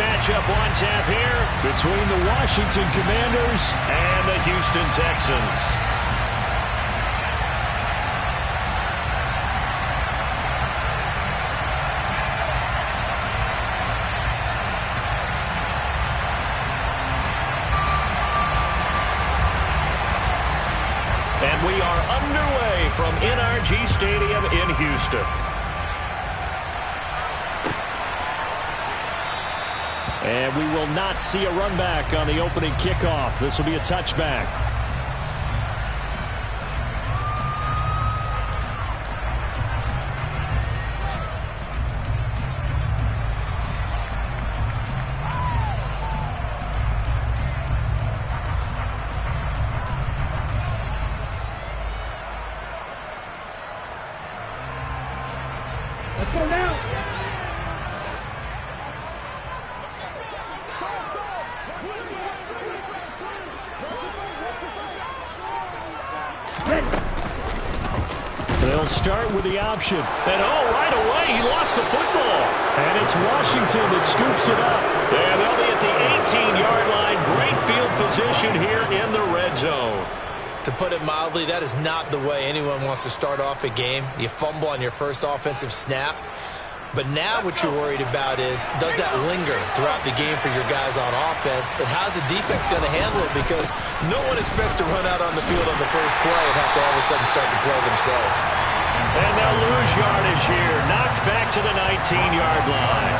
matchup on tap here between the Washington Commanders and the Houston Texans. And we are underway from NRG Stadium in Houston. And we will not see a run back on the opening kickoff. This will be a touchback. Let's go now. They'll start with the option. And right away, he lost the football. And it's Washington that scoops it up. And they'll be at the 18-yard line. Great field position here in the red zone. To put it mildly, that is not the way anyone wants to start off a game. You fumble on your first offensive snap. But now what you're worried about is, does that linger throughout the game for your guys on offense? And how's the defense going to handle it? Because no one expects to run out on the field on the first play and have to all of a sudden start to play themselves. And they'll lose yardage here. Knocked back to the 19-yard line.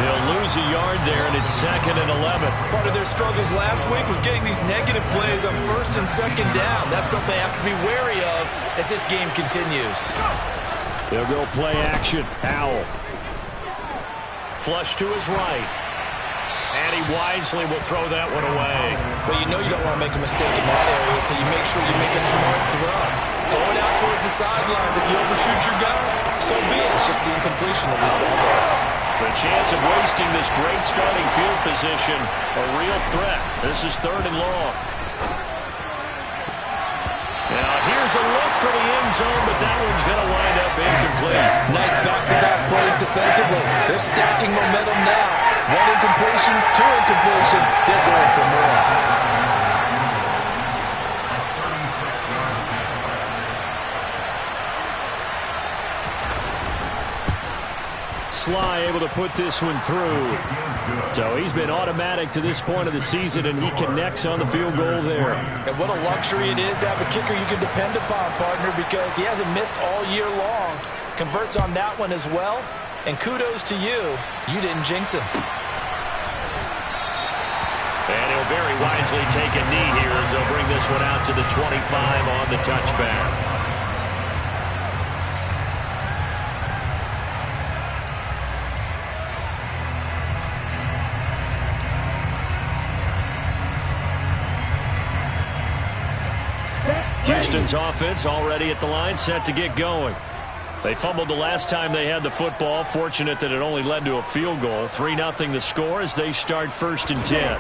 They'll lose a yard there, and it's 2nd and 11. Part of their struggles last week was getting these negative plays on 1st and 2nd down. That's something they have to be wary of as this game continues. They'll go play action. Howell. Flush to his right. And he wisely will throw that one away. Well, you know you don't want to make a mistake in that area, so you make sure you make a smart throw. Throw it out towards the sidelines. If you overshoot your guy, so be it. It's just the incompletion that we saw there. The chance of wasting this great starting field position, a real threat. This is 3rd and long. Now here's a look for the end zone, but that one's going to wind up incomplete. Nice back-to-back plays defensively. They're stacking momentum now. 1 incompletion, 2 incompletion. They're going for more. Sly able to put this one through. So he's been automatic to this point of the season, and he connects on the field goal there. And what a luxury it is to have a kicker you can depend upon, partner, because he hasn't missed all year long. Converts on that one as well. And kudos to you. You didn't jinx him. And he'll very wisely take a knee here as they'll bring this one out to the 25 on the touchback. Houston's offense already at the line, set to get going. They fumbled the last time they had the football. Fortunate that it only led to a field goal. 3-0 the score as they start 1st and 10.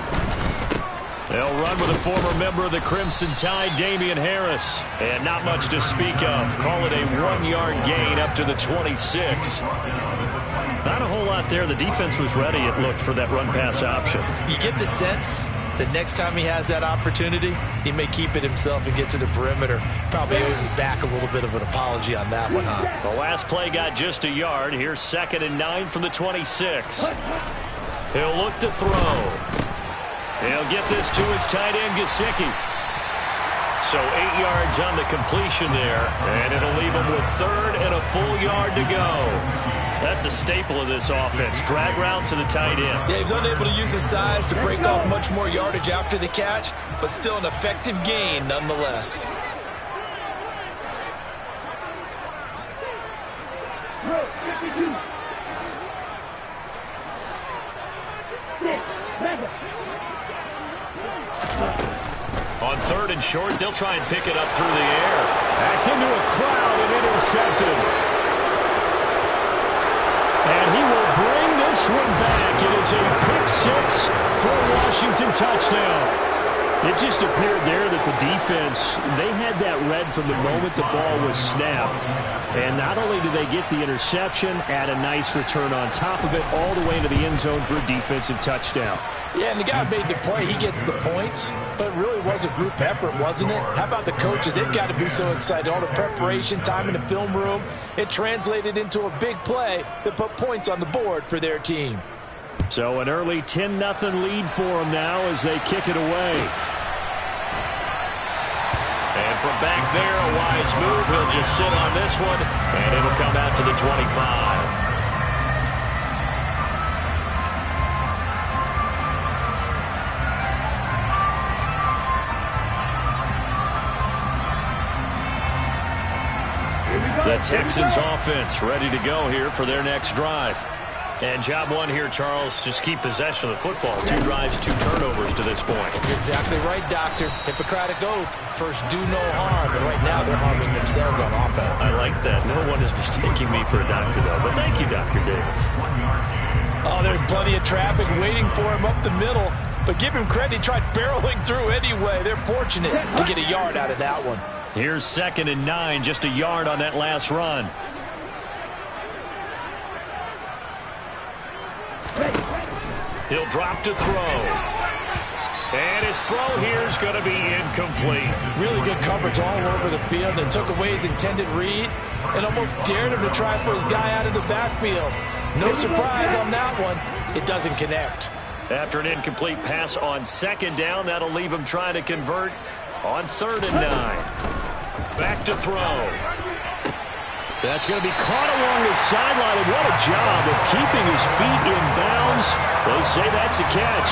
They'll run with a former member of the Crimson Tide, Damian Harris. And not much to speak of. Call it a 1-yard gain up to the 26. Not a whole lot there. The defense was ready, it looked, for that run-pass option. You get the sense that next time he has that opportunity, he may keep it himself and get to the perimeter. Probably owes his back a little bit of an apology on that one, huh? The last play got just a yard. Here's 2nd and 9 from the 26. He'll look to throw. He'll get this to his tight end, Gesicki. So 8 yards on the completion there, and it'll leave him with 3rd and a full yard to go. That's a staple of this offense. Drag route to the tight end. Yeah, he was unable to use his size to break off much more yardage after the catch, but still an effective gain nonetheless. On 3rd and short, they'll try and pick it up through the air. That's into a crowd and intercepted. And he will bring this one back. It is a pick 6 for a Washington touchdown. It just appeared there that the defense, they had that read from the moment the ball was snapped. And not only did they get the interception, add a nice return on top of it, all the way into the end zone for a defensive touchdown. Yeah, and the guy made the play. He gets the points, but it really was a group effort, wasn't it? How about the coaches? They've got to be so excited. All the preparation, time in the film room, it translated into a big play that put points on the board for their team. So an early 10-0 lead for them now as they kick it away. And from back there, a wise move. He'll just sit on this one, and it'll come out to the 25. The Texans offense ready to go here for their next drive. And job one here, Charles, just keep possession of the football. 2 drives, 2 turnovers to this point. You're exactly right, Doctor. Hippocratic oath. First, do no harm. And right now, they're harming themselves on offense. I like that. No one is mistaking me for a doctor, though. But thank you, Dr. Davis. Oh, there's plenty of traffic waiting for him up the middle. But give him credit. He tried barreling through anyway. They're fortunate to get a yard out of that one. Here's 2nd and 9, just a yard on that last run. He'll drop to throw. And his throw here is going to be incomplete. Really good coverage all over the field and took away his intended read and almost dared him to try for his guy out of the backfield. No surprise on that one. It doesn't connect. After an incomplete pass on 2nd down, that'll leave him trying to convert on 3rd and 9. Back to throw. That's going to be caught along the sideline, and what a job of keeping his feet in bounds. They say that's a catch.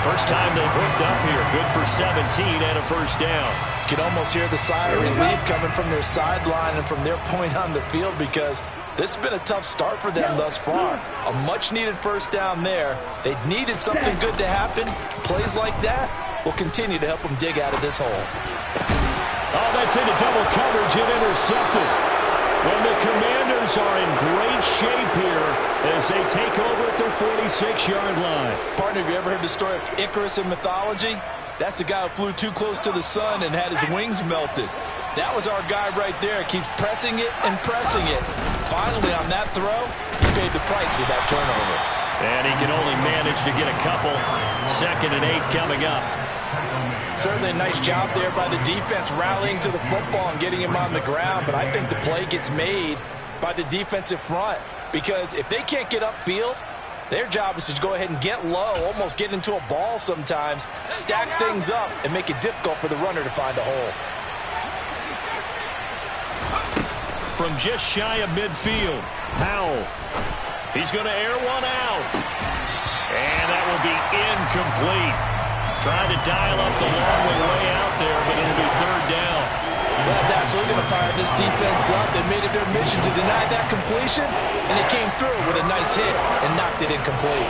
First time they've hooked up here. Good for 17 and a first down. You can almost hear the sigh of relief coming from their sideline and from their point on the field because this has been a tough start for them thus far. A much-needed first down there. They needed something good to happen. Plays like that will continue to help them dig out of this hole. Oh, that's into double coverage and intercepted. And the Commanders are in great shape here as they take over at their 46-yard line. Partner, have you ever heard the story of Icarus in mythology? That's the guy who flew too close to the sun and had his wings melted. That was our guy right there. Keeps pressing it and pressing it. Finally, on that throw, he paid the price with that turnover. And he can only manage to get a couple. 2nd and 8 coming up. Certainly a nice job there by the defense rallying to the football and getting him on the ground, but I think the play gets made by the defensive front because if they can't get upfield, their job is to go ahead and get low, almost get into a ball sometimes, stack things up, and make it difficult for the runner to find a hole. From just shy of midfield, Powell. He's going to air one out. And that will be incomplete. Trying to dial up the long way out there, but it'll be 3rd down. Well, that's absolutely going to fire this defense up. They made it their mission to deny that completion, and it came through with a nice hit and knocked it incomplete.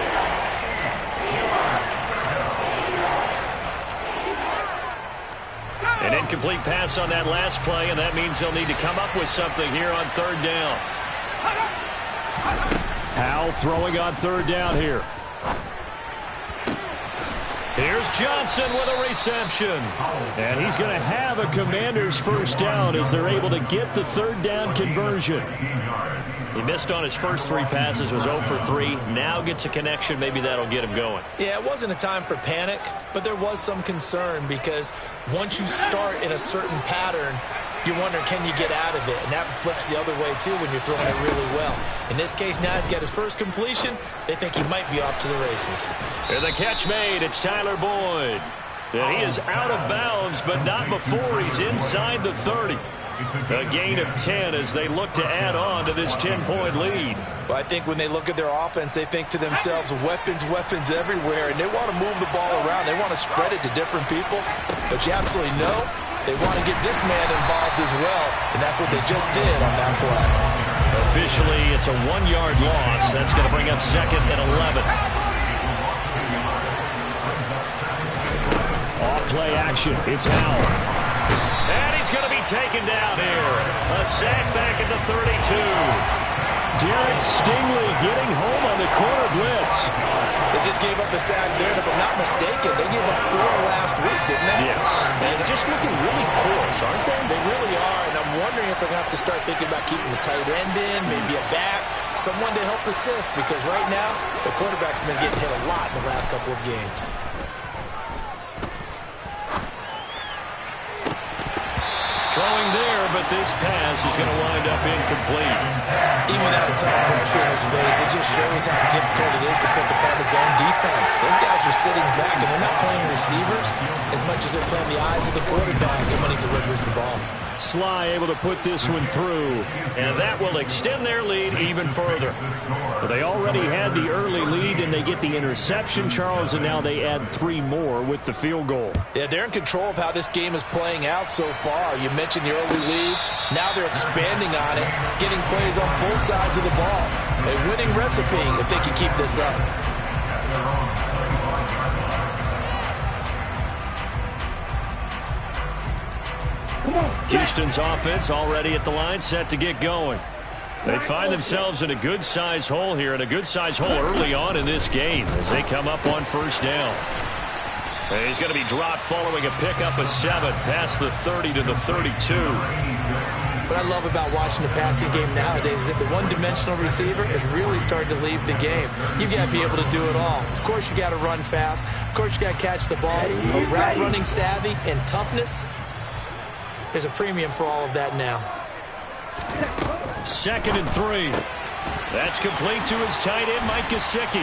An incomplete pass on that last play, and that means they'll need to come up with something here on 3rd down. Powell throwing on 3rd down here. Here's Johnson with a reception. And he's going to have a Commanders first down as they're able to get the 3rd down conversion. He missed on his first 3 passes, was 0 for 3. Now gets a connection. Maybe that'll get him going. Yeah, it wasn't a time for panic, but there was some concern because once you start in a certain pattern, you're wondering, can you get out of it? And that flips the other way, too, when you're throwing it really well. In this case, now he's got his first completion. They think he might be off to the races. And the catch made. It's Tyler Boyd. And he is out of bounds, but not before he's inside the 30. A gain of 10 as they look to add on to this 10-point lead. Well, I think when they look at their offense, they think to themselves, weapons, weapons everywhere, and they want to move the ball around. They want to spread it to different people. But you absolutely know they want to get this man involved as well, and that's what they just did on that play. Officially, it's a 1-yard loss. That's going to bring up 2nd and 11. Off play action. It's Howell. And he's going to be taken down here. A sack back at the 32. Derek Stingley getting home on the corner blitz. They just gave up a sack there, and if I'm not mistaken, they gave up 4 last week, didn't they? Yes. And just looking really porous, aren't they? They really are, and I'm wondering if they're going to have to start thinking about keeping the tight end in, maybe a back, someone to help assist, because right now, the quarterback's been getting hit a lot in the last couple of games. Throwing there, but this pass is going to wind up incomplete. Even without a ton of pressure in his face, it just shows how difficult it is to pick apart his own defense. Those guys are sitting back, and they're not playing receivers as much as they're playing the eyes of the quarterback and when he delivers the ball. Sly able to put this one through, and that will extend their lead even further. But they already had the early lead, and they get the interception, Charles, and now they add 3 more with the field goal. Yeah, they're in control of how this game is playing out so far. You mentioned the early lead. Now they're expanding on it, getting plays on both sides of the ball. A winning recipe if they can keep this up. Houston's offense already at the line, set to get going. They find themselves in a good-sized hole here, and a good-sized hole early on in this game as they come up on first down. And he's going to be dropped following a pickup of 7 past the 30 to the 32. What I love about watching the passing game nowadays is that the one-dimensional receiver is really starting to lead the game. You've got to be able to do it all. Of course, you got to run fast. Of course, you got to catch the ball. But route running savvy and toughness, there's a premium for all of that now. 2nd and 3. That's complete to his tight end, Mike Gesicki.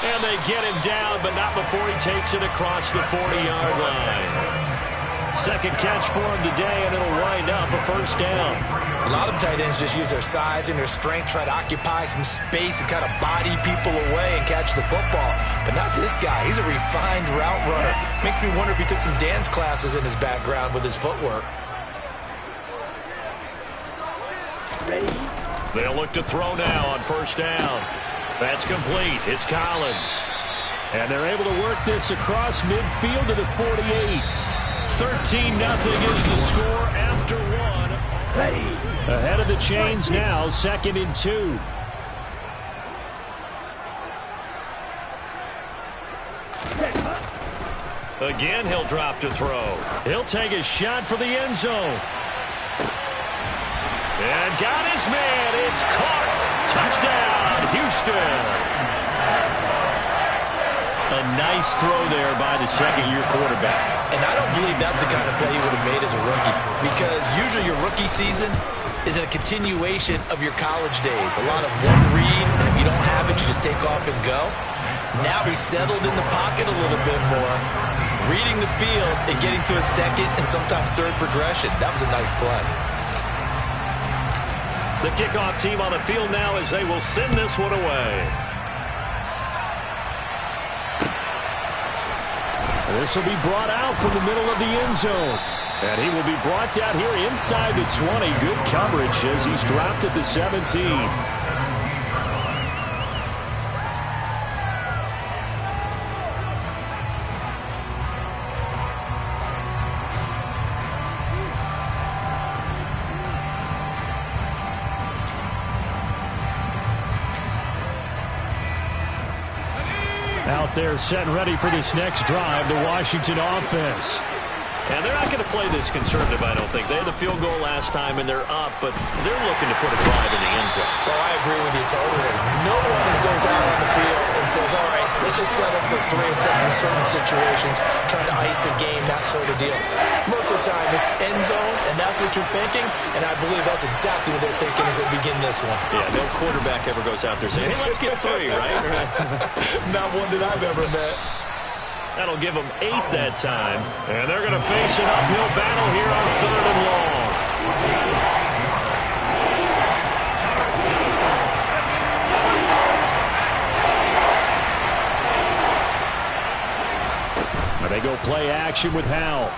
And they get him down, but not before he takes it across the 40-yard line. 2nd catch for him today, and it'll wind up a first down. A lot of tight ends just use their size and their strength, try to occupy some space and kind of body people away and catch the football. But not this guy. He's a refined route runner. Makes me wonder if he took some dance classes in his background with his footwork. Ready? They'll look to throw now on first down. That's complete. It's Collins. And they're able to work this across midfield to the 48. 13-0 is the score after 1. Ready? Ahead of the chains now, 2nd and 2. Again, he'll drop to throw. He'll take a shot for the end zone. And got his man. It's caught. Touchdown, Houston. A nice throw there by the second-year quarterback. And I don't believe that was the kind of play he would have made as a rookie, because usually your rookie season is a continuation of your college days. A lot of one read, and if you don't have it, you just take off and go. Now he's settled in the pocket a little bit more, reading the field and getting to a second and sometimes third progression. That was a nice play. The kickoff team on the field now as they will send this one away. This will be brought out from the middle of the end zone. And he will be brought down here inside the 20. Good coverage as he's dropped at the 17. Out there set and ready for this next drive, the Washington offense. And they're not going to play this conservative, I don't think. They had the field goal last time, and they're up, but they're looking to put a drive in the end zone. Oh, I agree with you totally. No one goes out on the field and says, all right, let's just settle for 3 except in certain situations, trying to ice a game, that sort of deal. Most of the time, it's end zone, and that's what you're thinking, and I believe that's exactly what they're thinking as they begin this one. Yeah, no quarterback ever goes out there saying, hey, let's get 3, right? Not one that I've ever met. That'll give them 8 that time. And they're going to face an uphill battle here on 3rd and long. And they go play action with Howell.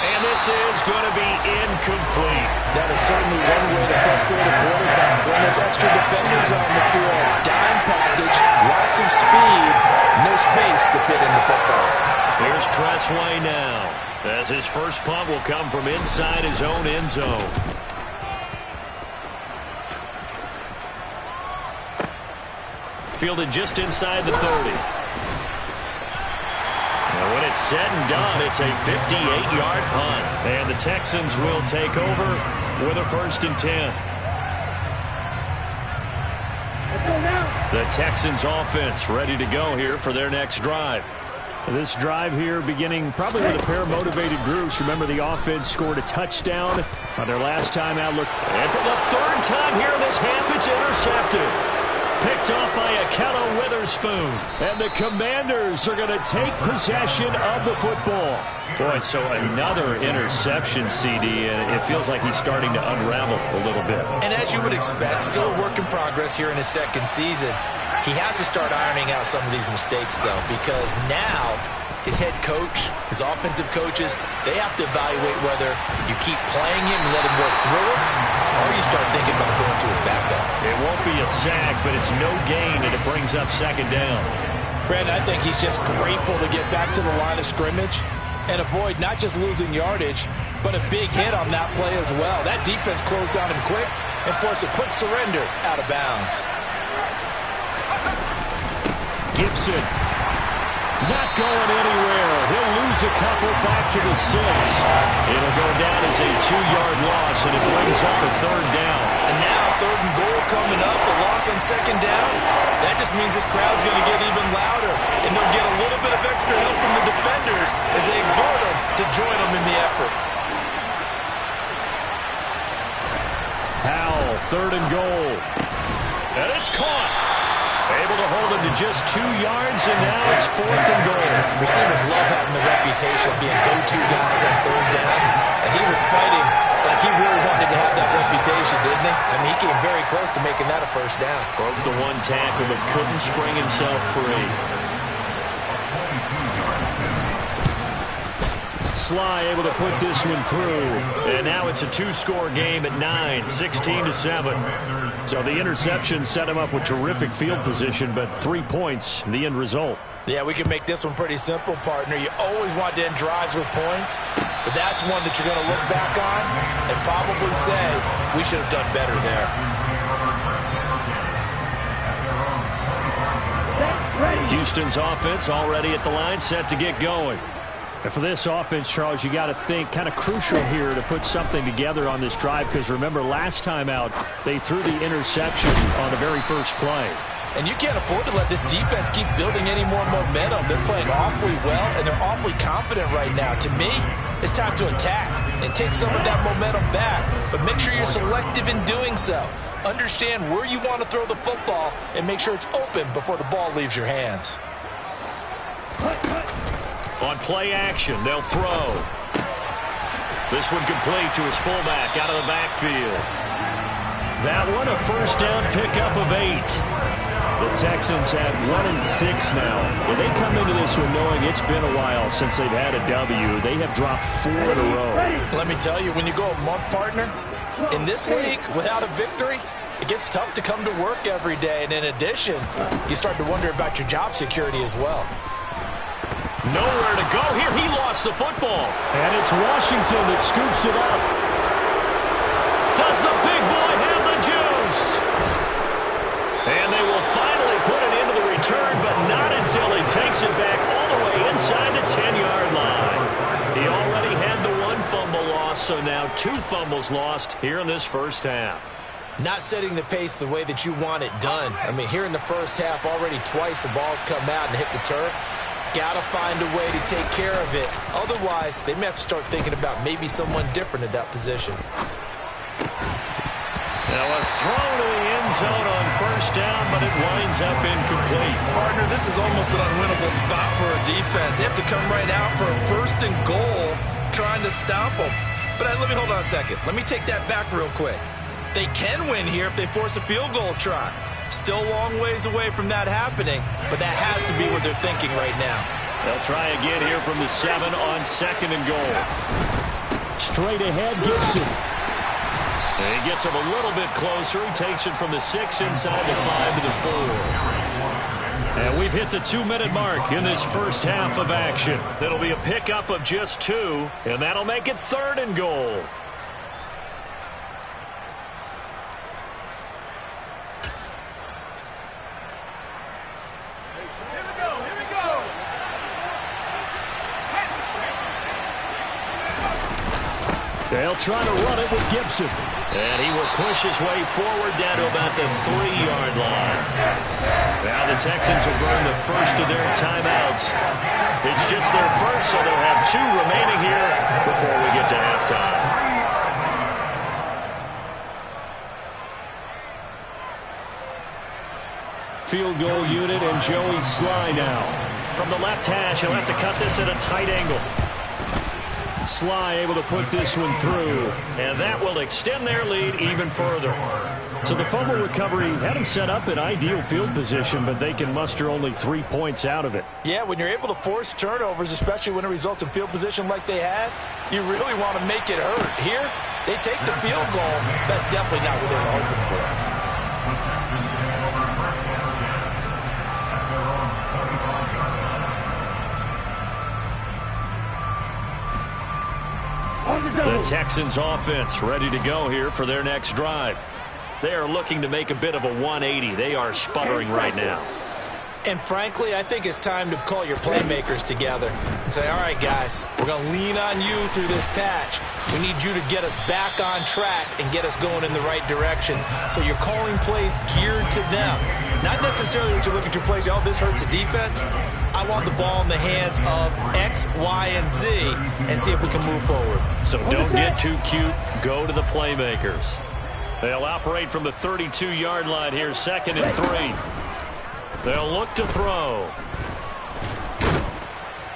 And this is going to be incomplete. That is certainly one way to frustrate a quarterback. When there's extra defenders on the field, dime package, lots of speed, no space to fit in the football. Here's Tressway now, as his first punt will come from inside his own end zone. fielded just inside the 30. And when it's said and done, it's a 58-yard punt. And the Texans will take over with a 1st and 10. The Texans offense ready to go here for their next drive. This drive here beginning probably with a pair of motivated groups. Remember, the offense scored a touchdown on their last time out. Look, and for the 3rd time here in this half, it's intercepted. Picked off by Ahkello Witherspoon. And the Commanders are going to take possession of the football. Boy, so another interception, CD, and it feels like he's starting to unravel a little bit. And as you would expect, still a work in progress here in his 2nd season. He has to start ironing out some of these mistakes, though, because now his head coach, his offensive coaches, they have to evaluate whether you keep playing him and let him work through it, or you start thinking about going to his backup. It won't be a sack, but it's no gain, and it brings up 2nd down. Brandon, I think he's just grateful to get back to the line of scrimmage and avoid not just losing yardage, but a big hit on that play as well. That defense closed down him quick and forced a quick surrender out of bounds. Gibson not going anywhere. He'll lose a couple back to the 6. It'll go down as a 2-yard loss, and it brings up a 3rd down. And now 3rd and goal coming up. The loss on 2nd down. That just means this crowd's going to get even louder, and they'll get a little bit of extra help from the defenders as they exhort them to join them in the effort. Powell, 3rd and goal. And it's caught. Able to hold him to just 2 yards, and now it's 4th and goal. Receivers love having the reputation of being go-to guys on 3rd down, and he was fighting like he really wanted to have that reputation, didn't he? I mean, he came very close to making that a 1st down. Broke the 1 tackle, but couldn't spring himself free. Sly able to put this one through. And now it's a 2-score game at 9, 16-7. So the interception set him up with terrific field position, but 3 points, the end result. Yeah, we can make this one pretty simple, partner. You always want to end drives with points, but that's one that you're going to look back on and probably say, we should have done better there. Houston's offense already at the line, set to get going. And for this offense, Charles, you got to think kind of crucial here to put something together on this drive, because remember last time out they threw the interception on the very first play. And you can't afford to let this defense keep building any more momentum. They're playing awfully well, and they're awfully confident right now. To me, it's time to attack and take some of that momentum back, but make sure you're selective in doing so. Understand where you want to throw the football and make sure it's open before the ball leaves your hands. On play action, they'll throw. This one complete to his fullback out of the backfield. That one a 1st down pickup of 8. The Texans have 1-6 now. Well, they come into this one knowing it's been a while since they've had a W. They have dropped 4 in a row. Let me tell you, when you go a month, partner, in this league without a victory, it gets tough to come to work every day. And in addition, you start to wonder about your job security as well. Nowhere to go here. He lost the football. And it's Washington that scoops it up. Does the big boy have the juice? And they will finally put it into the return, but not until he takes it back all the way inside the 10-yard line. He already had the 1 fumble loss, so now 2 fumbles lost here in this first half. Not setting the pace the way that you want it done. I mean, here in the first half, already twice the ball's come out and hit the turf. Got to find a way to take care of it. Otherwise, they may have to start thinking about maybe someone different at that position. Now a throw to the end zone on 1st down, but it winds up incomplete. Partner, this is almost an unwinnable spot for a defense. They have to come right out for a 1st and goal trying to stop them. But let me hold on a second. Let me take that back real quick. They can win here if they force a field goal try. Still a long ways away from that happening, but that has to be what they're thinking right now. They'll try again here from the 7 on 2nd and goal. Straight ahead, Gibson. And he gets him a little bit closer. He takes it from the 6 inside the 5 to the 4. And we've hit the 2-minute mark in this first half of action. That'll be a pickup of just 2, and that'll make it 3rd and goal. They'll try to run it with Gibson. And he will push his way forward down to about the 3-yard line. Now the Texans will burn the first of their timeouts. It's just their first, so they'll have 2 remaining here before we get to halftime. Field goal unit and Joey Sly now. From the left hash, he'll have to cut this at a tight angle. Sly able to put this one through. And that will extend their lead even further. So the fumble recovery had them set up in ideal field position, but they can muster only 3 points out of it. Yeah, when you're able to force turnovers, especially when it results in field position like they had, you really want to make it hurt. Here, they take the field goal. That's definitely not what they were hoping for. The Texans offense ready to go here for their next drive. They are looking to make a bit of a 180. They are sputtering right now. And frankly, I think it's time to call your playmakers together and say, all right, guys, we're going to lean on you through this patch. We need you to get us back on track and get us going in the right direction. So you're calling plays geared to them. Not necessarily that you look at your plays, oh, this hurts the defense. I want the ball in the hands of X, Y, and Z and see if we can move forward. So don't get too cute. Go to the playmakers. They'll operate from the 32-yard line here, 2nd and 3. They'll look to throw.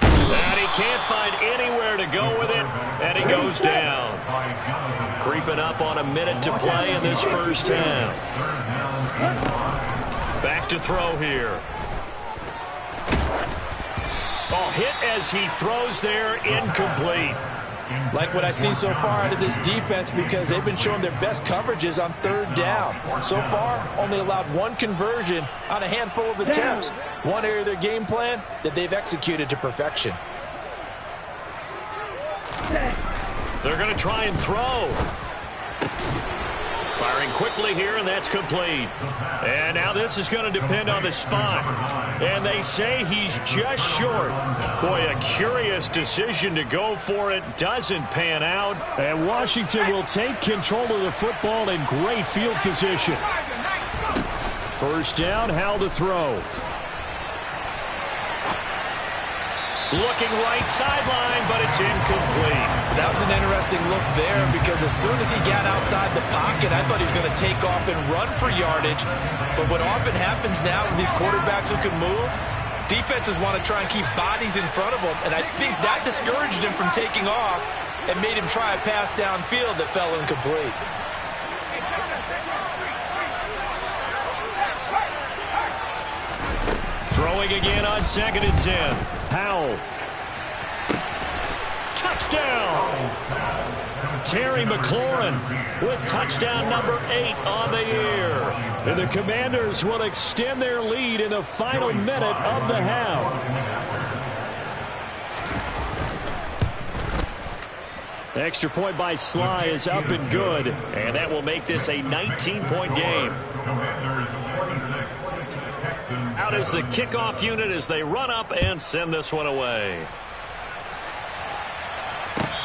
And he can't find anywhere to go with it, and he goes down. Creeping up on a minute to play in this first half. Back to throw here. Ball hit as he throws there, incomplete. Like what I see so far out of this defense, because they've been showing their best coverages on 3rd down. So far, only allowed 1 conversion on a handful of attempts. One area of their game plan that they've executed to perfection. They're going to try and throw. Firing quickly here, and that's complete. And now this is going to depend on the spot. And they say he's just short. Boy, a curious decision to go for it. Doesn't pan out. And Washington will take control of the football in great field position. First down, Howell to throw. Looking right sideline, but it's incomplete. That was an interesting look there because as soon as he got outside the pocket, I thought he was going to take off and run for yardage. But what often happens now with these quarterbacks who can move, defenses want to try and keep bodies in front of them. And I think that discouraged him from taking off and made him try a pass downfield that fell incomplete. Throwing again on 2nd and 10. Howell. Touchdown! Terry McLaurin with touchdown number 8 on the year. And the Commanders will extend their lead in the final minute of the half. The extra point by Sly is up and good. And that will make this a 19-point game. Out is the kickoff unit as they run up and send this one away.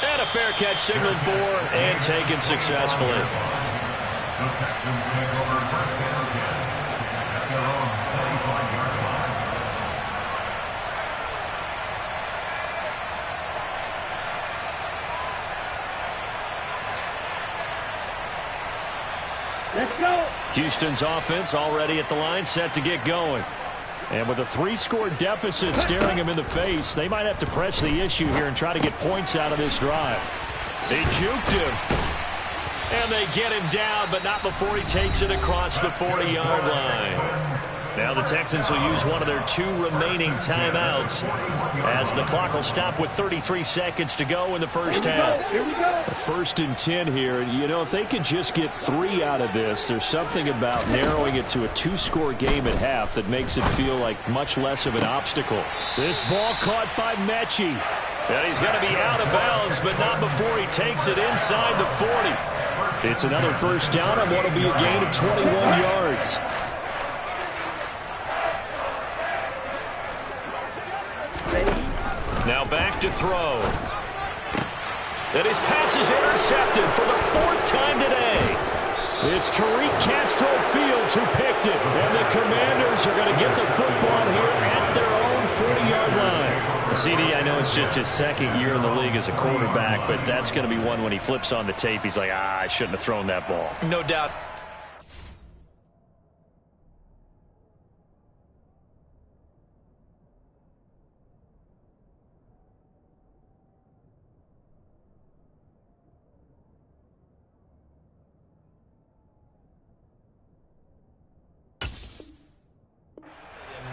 And a fair catch signaled for and taken successfully. Let's go. Houston's offense already at the line, set to get going. And with a 3-score deficit staring him in the face, they might have to press the issue here and try to get points out of this drive. They juked him. And they get him down, but not before he takes it across the 40-yard line. Now the Texans will use one of their 2 remaining timeouts as the clock will stop with 33 seconds to go in the first half. Here we go. 1st and 10 here. You know, if they could just get 3 out of this, there's something about narrowing it to a 2-score game at half that makes it feel like much less of an obstacle. This ball caught by Mechie. And he's going to be out of bounds, but not before he takes it inside the 40. It's another first down and what will be a gain of 21 yards. Now back to throw. And his pass is intercepted for the 4th time today. It's Tariq Castro-Fields who picked it. And the Commanders are going to get the football here at their own 40-yard line. CD, I know it's just his 2nd year in the league as a quarterback, but that's going to be one when he flips on the tape. He's like, I shouldn't have thrown that ball. No doubt.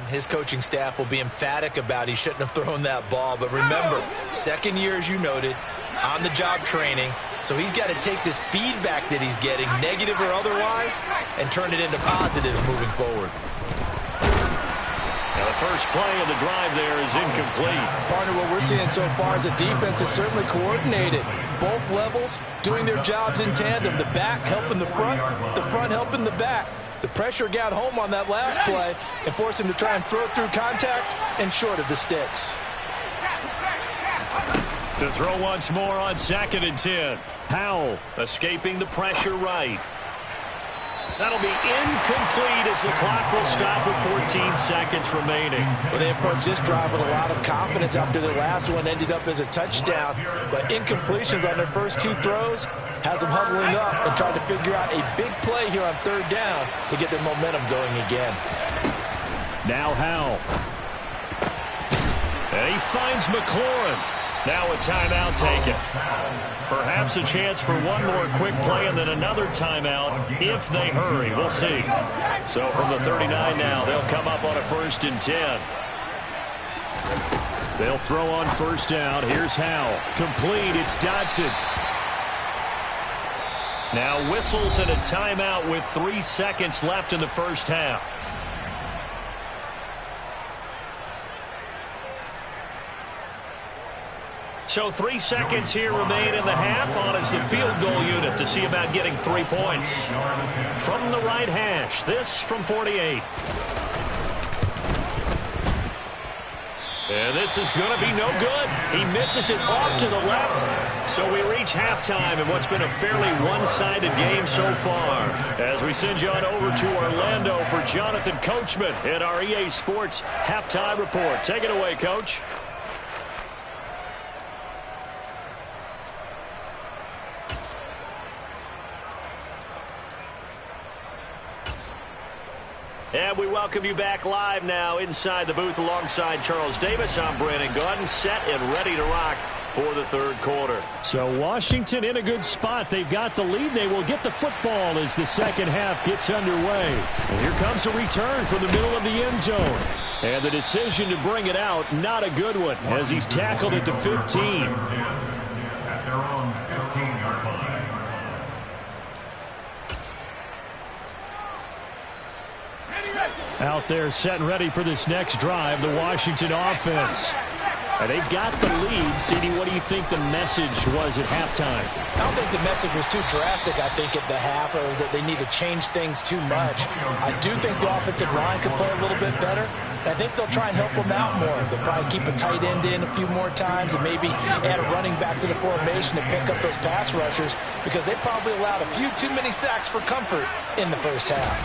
His coaching staff will be emphatic about he shouldn't have thrown that ball. But remember, 2nd year, as you noted, on-the-job training. So he's got to take this feedback that he's getting, negative or otherwise, and turn it into positives moving forward. Now the first play of the drive there is incomplete. Partner, what we're seeing so far is a defense is certainly coordinated. Both levels doing their jobs in tandem. The back helping the front helping the back. The pressure got home on that last play and forced him to try and throw it through contact and short of the sticks. To throw once more on 2nd and 10. Howell escaping the pressure right. That'll be incomplete as the clock will stop with 14 seconds remaining. Well, they approached this drive with a lot of confidence after their last one ended up as a touchdown. But incompletions on their first 2 throws has them huddling up and trying to figure out a big play here on 3rd down to get their momentum going again. Now Howell. And he finds McLaurin. Now a timeout taken. Perhaps a chance for one more quick play and then another timeout if they hurry. We'll see. So from the 39 now, they'll come up on a 1st and 10. They'll throw on 1st down. Here's Howell. Complete. It's Dodson. Now whistles and a timeout with 3 seconds left in the first half. So 3 seconds here remain in the half. On is the field goal unit to see about getting 3 points. From the right hash, this from 48. And this is going to be no good. He misses it off to the left. So we reach halftime in what's been a fairly one-sided game so far. As we send you on over to Orlando for Jonathan Coachman in our EA Sports Halftime Report. Take it away, Coach. And we welcome you back live now inside the booth alongside Charles Davis. I'm Brandon Gaudin, set and ready to rock for the 3rd quarter. So Washington in a good spot. They've got the lead. They will get the football as the 2nd half gets underway. And here comes a return from the middle of the end zone. And the decision to bring it out, not a good one, as he's tackled at the 15. At their own 15-yard line. Out there set and ready for this next drive, the Washington offense. And they've got the lead. CD, what do you think the message was at halftime? I don't think the message was too drastic, I think, at the half, or that they need to change things too much. I do think the offensive line could play a little bit better. And I think they'll try and help them out more. They'll probably keep a tight end in a few more times and maybe add a running back to the formation to pick up those pass rushers, because they probably allowed a few too many sacks for comfort in the first half.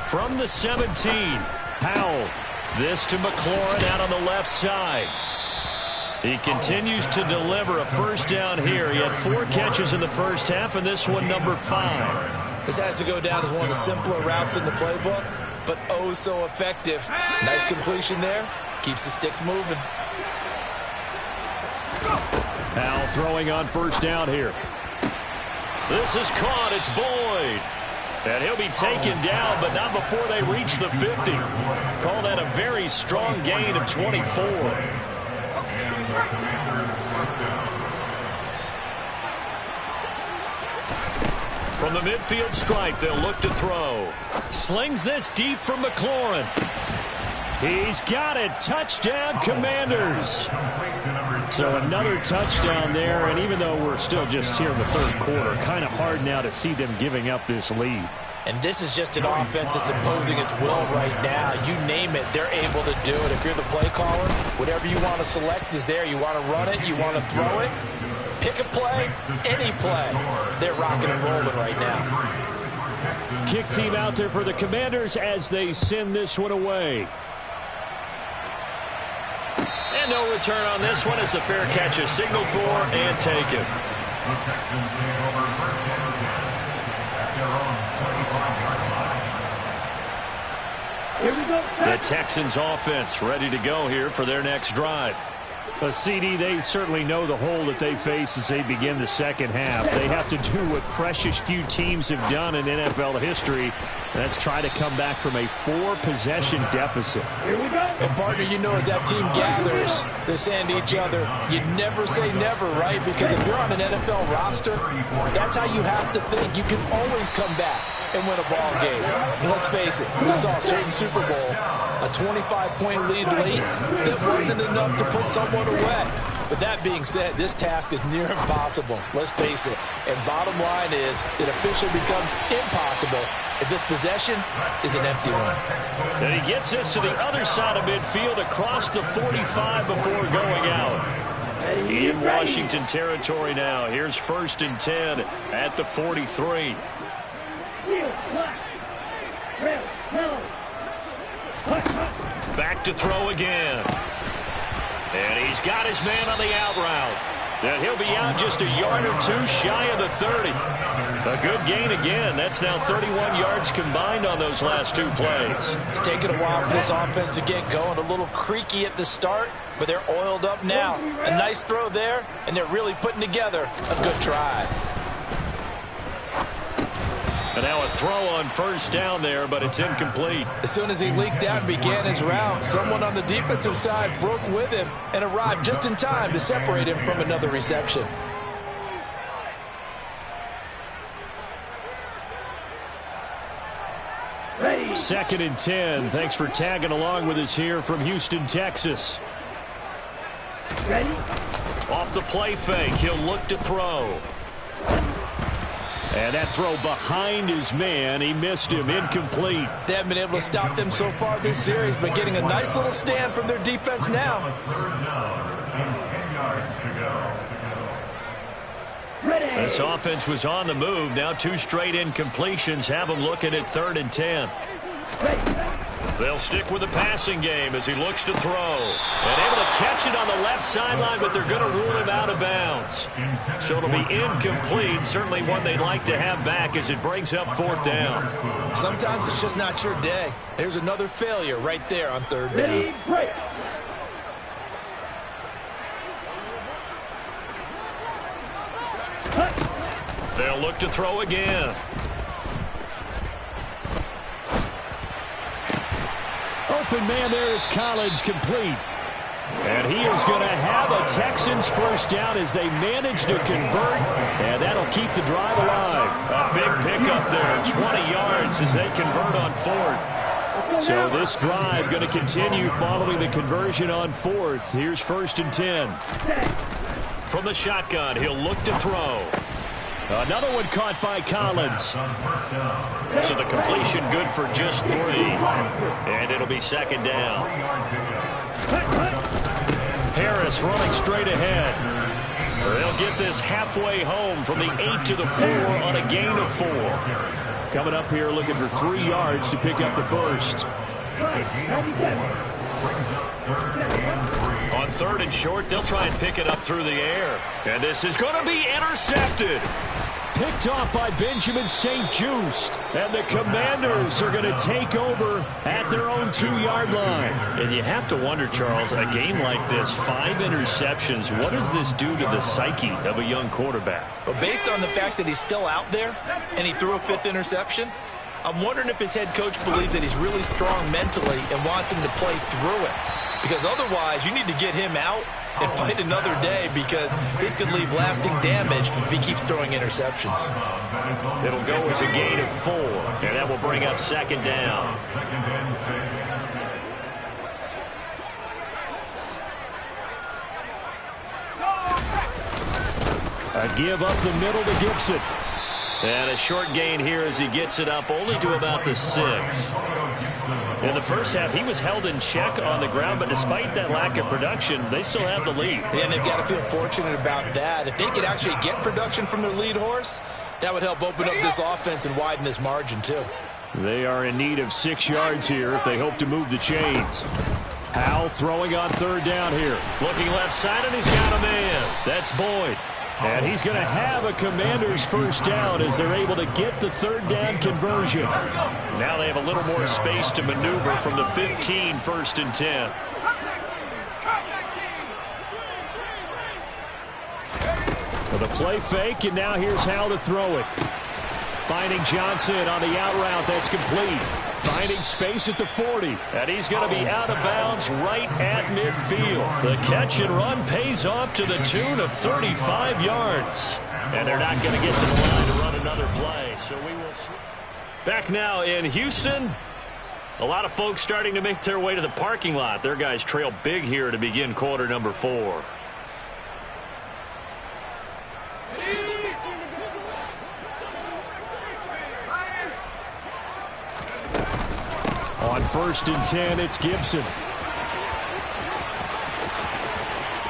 From the 17, Howell. This to McLaurin out on the left side. He continues to deliver a 1st down here. He had 4 catches in the first half, and this one number 5. This has to go down as one of the simpler routes in the playbook, but oh so effective. Nice completion there. Keeps the sticks moving. Howell throwing on 1st down here. This is caught. It's Boyd. And he'll be taken down, but not before they reach the 50. Call that a very strong gain of 24. From the midfield stripe, they'll look to throw. Slings this deep from McLaurin. He's got it. Touchdown, Commanders. So another touchdown there, and even though we're still just here in the 3rd quarter, kind of hard now to see them giving up this lead. And this is just an offense that's imposing its will right now. You name it, they're able to do it. If you're the play caller, whatever you want to select is there. You want to run it, you want to throw it, pick a play, any play. They're rocking and rolling right now. Kick team out there for the Commanders as they send this one away. And no return on this one as the fair catch is signaled for and taken. The Texans take over first and 10 at their own 25-yard line. Here we go. The Texans offense ready to go here for their next drive. CD, they certainly know the hole that they face as they begin the second half. They have to do what precious few teams have done in NFL history. That's try to come back from a 4-possession deficit. And, partner, you know as that team gathers, they're saying to each other, you never say never, right? Because if you're on an NFL roster, that's how you have to think. You can always come back and win a ball game. And let's face it, we saw a certain Super Bowl, a 25-point lead late that wasn't enough to put someone away. But that being said, this task is near impossible. Let's face it. And bottom line is, it officially becomes impossible if this possession is an empty one. And he gets this to the other side of midfield across the 45 before going out. In Washington territory now. Here's first and 10 at the 43. Back to throw again. And he's got his man on the out route. And he'll be out just a yard or two shy of the 30. A good gain again. That's now 31 yards combined on those last two plays. It's taken a while for this offense to get going. A little creaky at the start, but they're oiled up now. A nice throw there, and they're really putting together a good drive. And now a throw on first down there, but it's incomplete. As soon as he leaked out and began his route, someone on the defensive side broke with him and arrived just in time to separate him from another reception. Ready. Second and 10. Thanks for tagging along with us here from Houston, Texas. Ready. Off the play fake, he'll look to throw. And that throw behind his man. He missed him. Incomplete. They haven't been able to stop them so far this series, but getting a nice little stand from their defense now. Third down and 10 yards to go. Ready. This offense was on the move. Now 2 straight incompletions have them looking at 3rd and 10. Ready. They'll stick with the passing game as he looks to throw. And able to catch it on the left sideline, but they're going to rule him out of bounds. So it'll be incomplete. Certainly one they'd like to have back as it brings up 4th down. Sometimes it's just not your day. There's another failure right there on 3rd down. They'll look to throw again. Open man there is Collins, complete. And he is going to have a Texans first down as they manage to convert. And that'll keep the drive alive. A big pickup there, 20 yards as they convert on 4th. So this drive going to continue following the conversion on 4th. Here's 1st and 10. From the shotgun, he'll look to throw. Another one caught by Collins. So the completion good for just 3. And it'll be 2nd down. Harris running straight ahead. They'll get this halfway home from the 8 to the 4 on a gain of 4. Coming up here looking for 3 yards to pick up the first. On 3rd and short, they'll try and pick it up through the air. And this is going to be intercepted. Picked off by Benjamin St-Juste. And the Commanders are going to take over at their own 2-yard line. And you have to wonder, Charles, a game like this, 5 interceptions, what does this do to the psyche of a young quarterback? But based on the fact that he's still out there and he threw a 5th interception, I'm wondering if his head coach believes that he's really strong mentally and wants him to play through it. Because otherwise, you need to get him out and fight another day, because this could leave lasting damage if he keeps throwing interceptions. It'll go as a gain of 4, and that will bring up 2nd down. A give up the middle to Gibson. And a short gain here as he gets it up only to about the 6. In the first half, he was held in check on the ground, but despite that lack of production, they still have the lead. And they've got to feel fortunate about that. If they could actually get production from their lead horse, that would help open up this offense and widen this margin too. They are in need of 6 yards here if they hope to move the chains. Howell throwing on 3rd down here. Looking left side, and he's got a man. That's Boyd. And he's going to have a Commanders 1st down as they're able to get the 3rd down conversion. Now they have a little more space to maneuver from the 15, 1st and 10. Well, the play fake, and now here's Howell to throw it. Finding Johnson on the out route. That's complete. Finding space at the 40. And he's going to be out of bounds right at midfield. The catch and run pays off to the tune of 35 yards. And they're not going to get to the line to run another play. So we will see. Back now in Houston. A lot of folks starting to make their way to the parking lot. Their guys trail big here to begin quarter number 4. On 1st and 10, it's Gibson.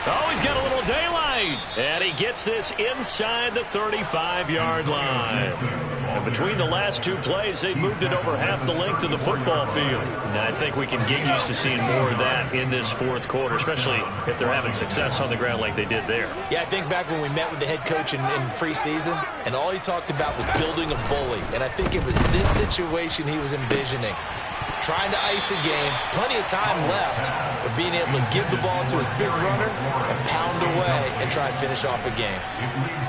Oh, he's got a little daylight. And he gets this inside the 35-yard line. And between the last 2 plays, they've moved it over half the length of the football field. And I think we can get used to seeing more of that in this 4th quarter, especially if they're having success on the ground like they did there. Yeah, I think back when we met with the head coach in preseason, and all he talked about was building a bully. And I think it was this situation he was envisioning. Trying to ice a game, plenty of time left, but being able to give the ball to his big runner and pound away and try and finish off a game.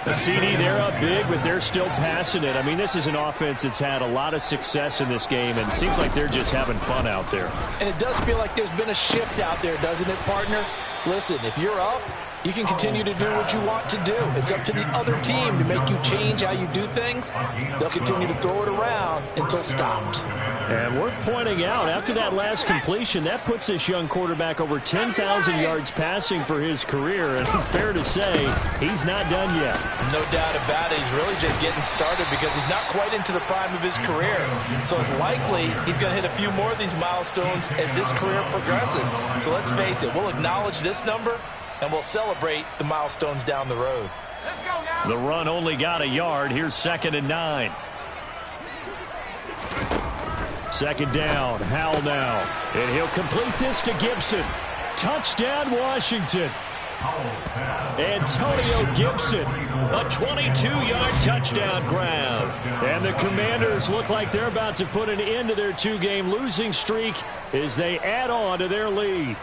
The CD, they're up big, but they're still passing it. I mean, this is an offense that's had a lot of success in this game, and it seems like they're just having fun out there. And it does feel like there's been a shift out there, doesn't it, partner? Listen, if you're up, you can continue to do what you want to do. It's up to the other team to make you change how you do things. They'll continue to throw it around until stopped. And worth pointing out, after that last completion, that puts this young quarterback over 10,000 yards passing for his career. And fair to say, he's not done yet. No doubt about it. He's really just getting started because he's not quite into the prime of his career. So it's likely he's going to hit a few more of these milestones as this career progresses. So let's face it, we'll acknowledge this number, and we'll celebrate the milestones down the road. The run only got a yard. Here's 2nd and 9. 2nd down, Howell now. And he'll complete this to Gibson. Touchdown, Washington. Antonio Gibson. A 22-yard touchdown grab. And the Commanders look like they're about to put an end to their 2-game losing streak as they add on to their lead.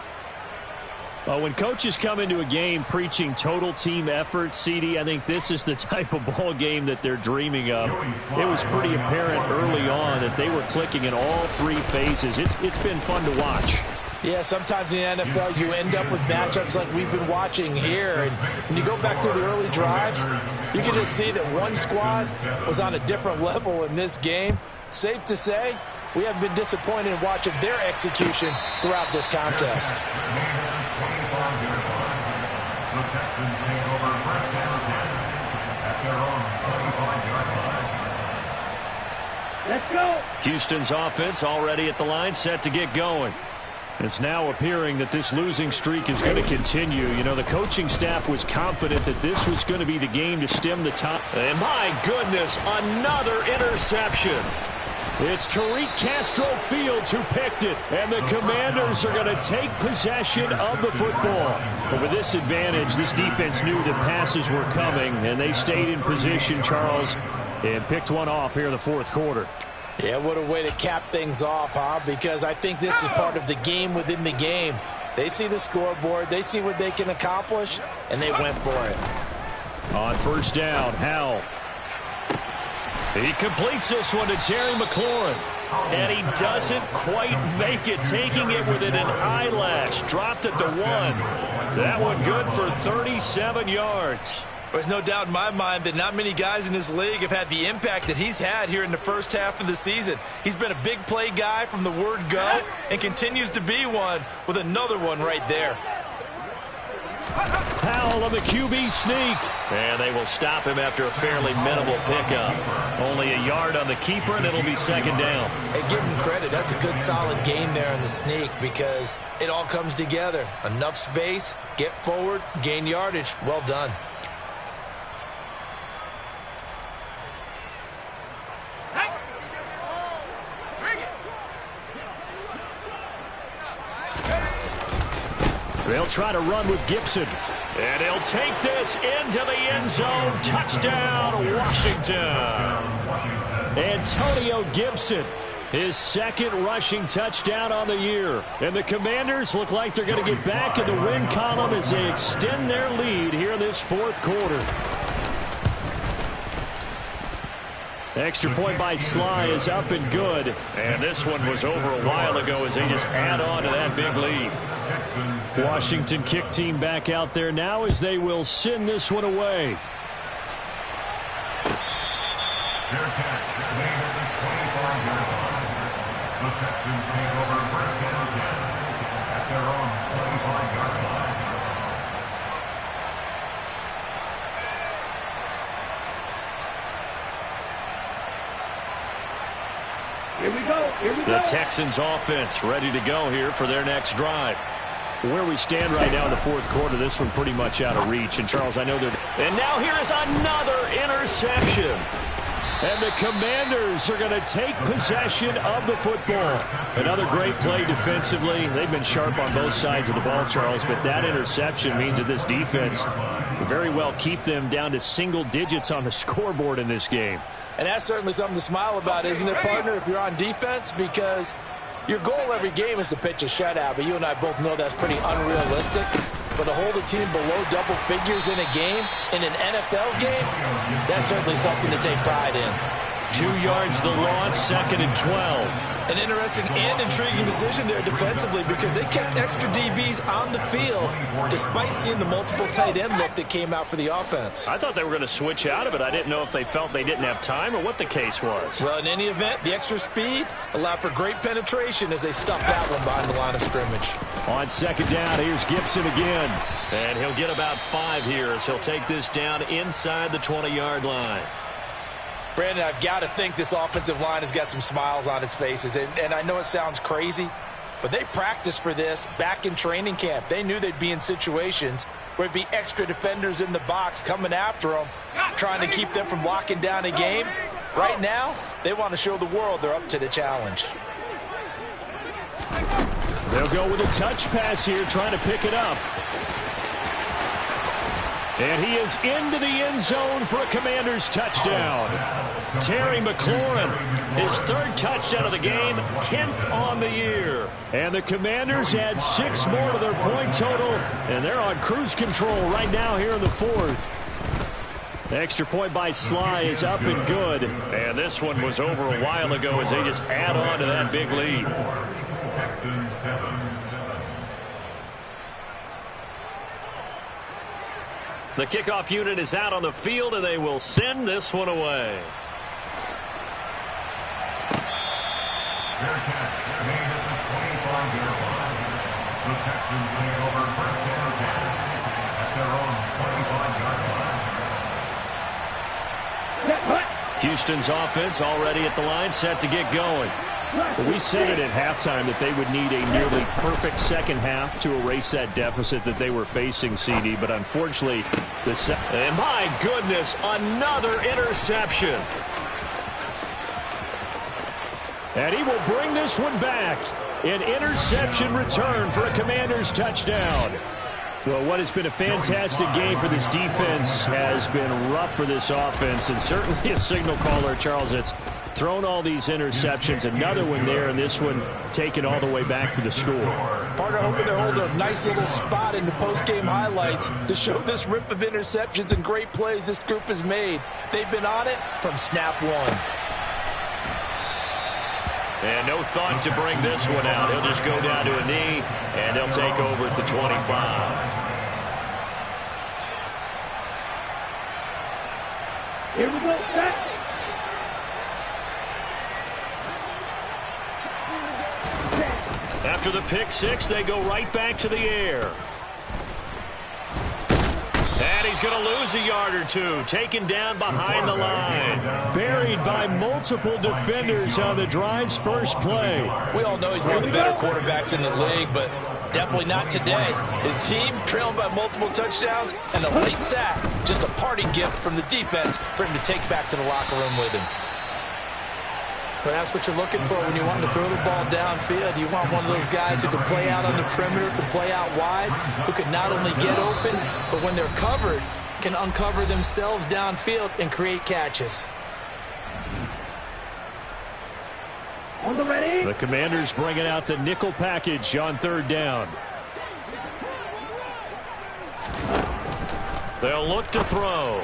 Well, when coaches come into a game preaching total team effort, CD, I think this is the type of ball game that they're dreaming of. It was pretty apparent early on that they were clicking in all 3 phases. It's been fun to watch. Yeah, sometimes in the NFL you end up with matchups like we've been watching here. And when you go back to the early drives, you can just see that one squad was on a different level in this game. Safe to say, we haven't been disappointed in watching their execution throughout this contest. The Texans take over 1st and 10 at their own 25-yard line. Let's go! Houston's offense already at the line, set to get going. It's now appearing that this losing streak is going to continue. You know, the coaching staff was confident that this was going to be the game to stem the tide. And my goodness, another interception. It's Tariq Castro Fields who picked it, and the Commanders are going to take possession of the football. But with this advantage, this defense knew that passes were coming, and they stayed in position, Charles, and picked one off here in the 4th quarter. Yeah, what a way to cap things off, huh? Because I think this is part of the game within the game. They see the scoreboard, they see what they can accomplish, and they went for it. On 1st down, Howell. He completes this one to Terry McLaurin. And he doesn't quite make it, taking it within an eyelash. Dropped at the 1. That one good for 37 yards. There's no doubt in my mind that not many guys in this league have had the impact that he's had here in the first half of the season. He's been a big play guy from the word go and continues to be one with another one right there. Powell on the QB sneak. And they will stop him after a fairly minimal pickup. Only a yard on the keeper, and it'll be second down. Hey, give him credit. That's a good, solid game there in the sneak because it all comes together. Enough space, get forward, gain yardage. Well done. They'll try to run with Gibson. And he'll take this into the end zone. Touchdown, Washington. Antonio Gibson, his second rushing touchdown on the year. And the Commanders look like they're going to get back in the win column as they extend their lead here in this fourth quarter. Extra point by Sly is up and good. And this one was over a while ago as they just add on to that big lead. Washington kick team back out there now as they will send this one away. Fair catch made at the 25-yard line. The Texans take over first down 10 at their own 25-yard line. Here we go. The Texans offense ready to go here for their next drive. Where we stand right now in the fourth quarter, this one pretty much out of reach. And, Charles, I know they're... And now here is another interception. And the Commanders are going to take possession of the football. Another great play defensively. They've been sharp on both sides of the ball, Charles, but that interception means that this defense will very well keep them down to single digits on the scoreboard in this game. And that's certainly something to smile about, isn't it, partner, if you're on defense? Because your goal every game is to pitch a shutout, but you and I both know that's pretty unrealistic. But to hold a team below double figures in a game, in an NFL game, that's certainly something to take pride in. 2 yards the loss, second and 12. An interesting and intriguing decision there defensively because they kept extra DBs on the field despite seeing the multiple tight end look that came out for the offense. I thought they were going to switch out of it. I didn't know if they felt they didn't have time or what the case was. Well, in any event, the extra speed allowed for great penetration as they stuffed that one behind the line of scrimmage. On second down, here's Gibson again. And he'll get about 5 here as he'll take this down inside the 20-yard line. Brandon, I've got to think this offensive line has got some smiles on its faces. And I know it sounds crazy, but they practiced for this back in training camp. They knew they'd be in situations where it'd be extra defenders in the box coming after them, trying to keep them from locking down a game. Right now, they want to show the world they're up to the challenge. They'll go with a touch pass here, trying to pick it up. And he is into the end zone for a Commanders touchdown. Terry McLaurin, his third touchdown of the game, 10th on the year. And the Commanders add 6 more to their point total, and they're on cruise control right now here in the fourth. Extra point by Sly is up and good. And this one was over a while ago as they just add on to that big lead. Texans 7-7. The kickoff unit is out on the field, and they will send this one away. Fair catch made at the 25-yard line. The Texans take over first down 10 at their own 25-yard line. Houston's offense already at the line, set to get going. We said it at halftime that they would need a nearly perfect second half to erase that deficit that they were facing, CD. But unfortunately, and my goodness, another interception. And he will bring this one back. An interception return for a Commanders touchdown. Well, what has been a fantastic game for this defense has been rough for this offense, and certainly a signal caller, Charles, that's thrown all these interceptions. Another one there, and this one taken all the way back for the score. Partner, hoping they hold a nice little spot in the post-game highlights to show this rip of interceptions and great plays this group has made. They've been on it from snap one. And no thought to bring this one out. He'll just go down to a knee, and they'll take over at the 25. Here we go, back. After the pick six, they go right back to the air. And he's going to lose a yard or two, taken down behind the line. Buried by multiple defenders on the drive's first play. We all know he's one of the better quarterbacks in the league, but definitely not today. His team trailing by multiple touchdowns and a late sack. Just a parting gift from the defense for him to take back to the locker room with him. But that's what you're looking for when you want to throw the ball downfield. You want one of those guys who can play out on the perimeter, can play out wide, who can not only get open, but when they're covered, can uncover themselves downfield and create catches. On the ready. The Commanders bringing out the nickel package on third down. They'll look to throw.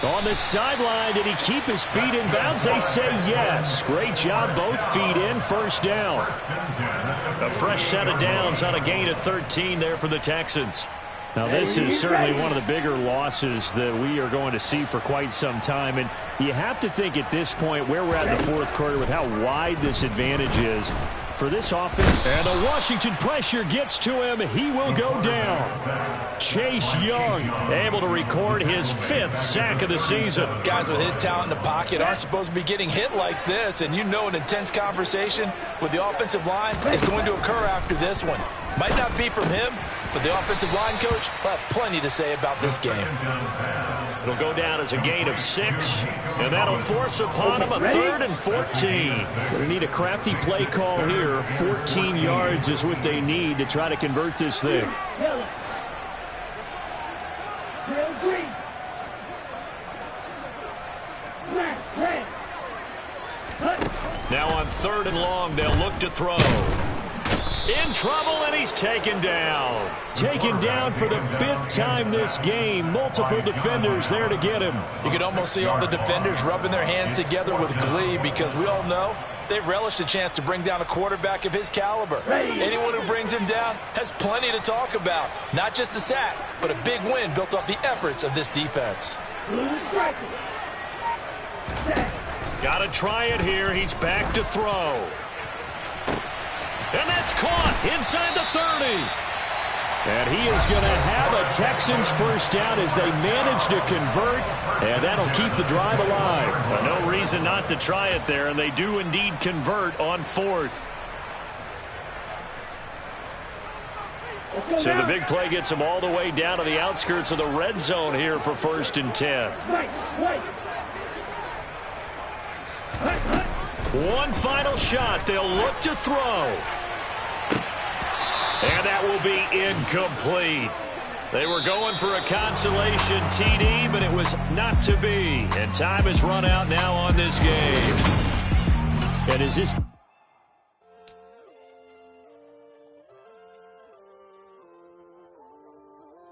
On the sideline, did he keep his feet in bounds? They say yes. Great job, both feet in, first down. A fresh set of downs on a gain of 13 there for the Texans. Now, this is certainly one of the bigger losses that we are going to see for quite some time. And you have to think at this point where we're at in the fourth quarter with how wide this advantage is for this offense. And the Washington pressure gets to him. He will go down. Chase Young able to record his 5th sack of the season. Guys with his talent in the pocket aren't supposed to be getting hit like this, and you know an intense conversation with the offensive line is going to occur after this one. Might not be from him, but the offensive line coach will have plenty to say about this game. It'll go down as a gain of 6, and that'll force upon him a 3rd and 14. Going to need a crafty play call here. 14 yards is what they need to try to convert this thing. Yellow. Trail green. Black, red. Cut. Now on 3rd and long, they'll look to throw. In trouble, and he's taken down. Taken down for the 5th time this game. Multiple defenders there to get him. You can almost see all the defenders rubbing their hands together with glee because we all know they relish the chance to bring down a quarterback of his caliber. Anyone who brings him down has plenty to talk about. Not just a sack, but a big win built off the efforts of this defense. Blue striker. Got to try it here. He's back to throw. And that's caught inside the 30. And he is going to have a Texans first down as they manage to convert, and that'll keep the drive alive. No reason not to try it there, and they do indeed convert on 4th. So the big play gets them all the way down to the outskirts of the red zone here for 1st and 10. One final shot. They'll look to throw. And that will be incomplete. They were going for a consolation TD, but it was not to be. And time has run out now on this game. And is this